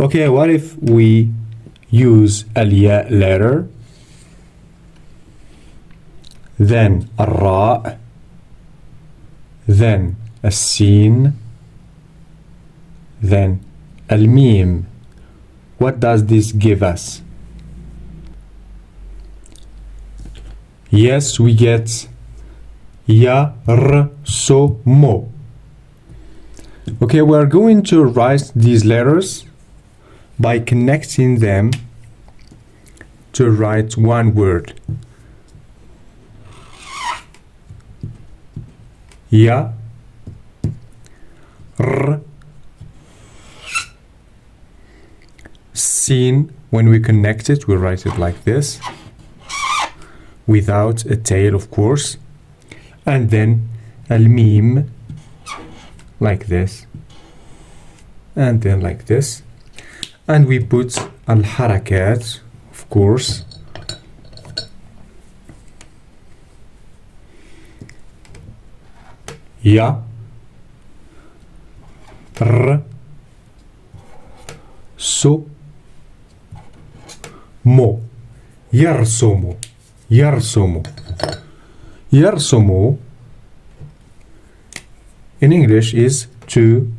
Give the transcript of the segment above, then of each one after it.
Okay, what if we use الياء letter, then الراء, then السين, then الميم? What does this give us? Yes, we get يرسم. Okay, we are going to write these letters by connecting them to write one word. Ya, r, sin. When we connect it, we write it like this, without a tail, of course, and then al-mim, like this, and then like this, and we put al-harakat, of course, ya, r, so, mo, yarsumu, yarsumu, yarsumu in English is to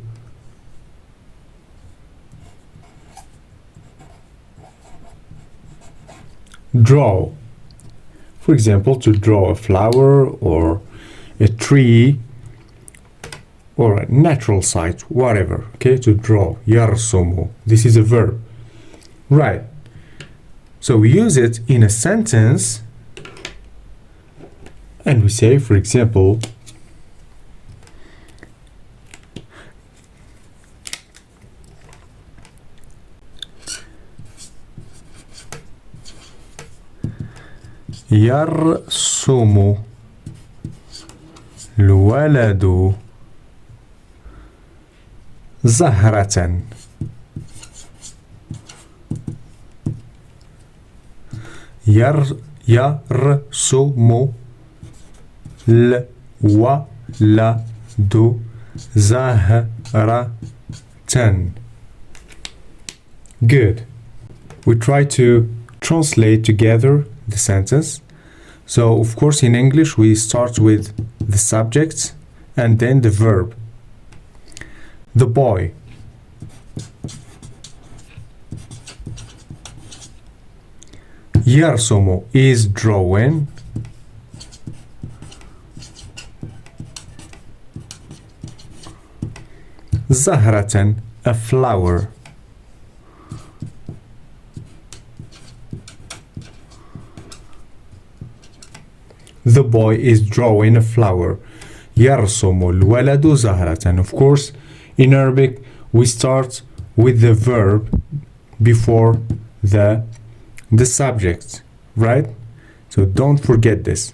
draw. For example, to draw a flower or a tree or a natural site, whatever. Okay, to draw. Yarsumu. This is a verb. Right. So we use it in a sentence and we say, for example, يرسم الولد زهرة. يرسم الولد زهرة. Good. We try to translate together the sentence. So, of course, in English, we start with the subject and then the verb. The boy. يرسم is drawing. زهرة, a flower. The boy is drawing a flower. يرسم الولد زهرة. Of course, in Arabic, we start with the verb before the subject, right? So don't forget this.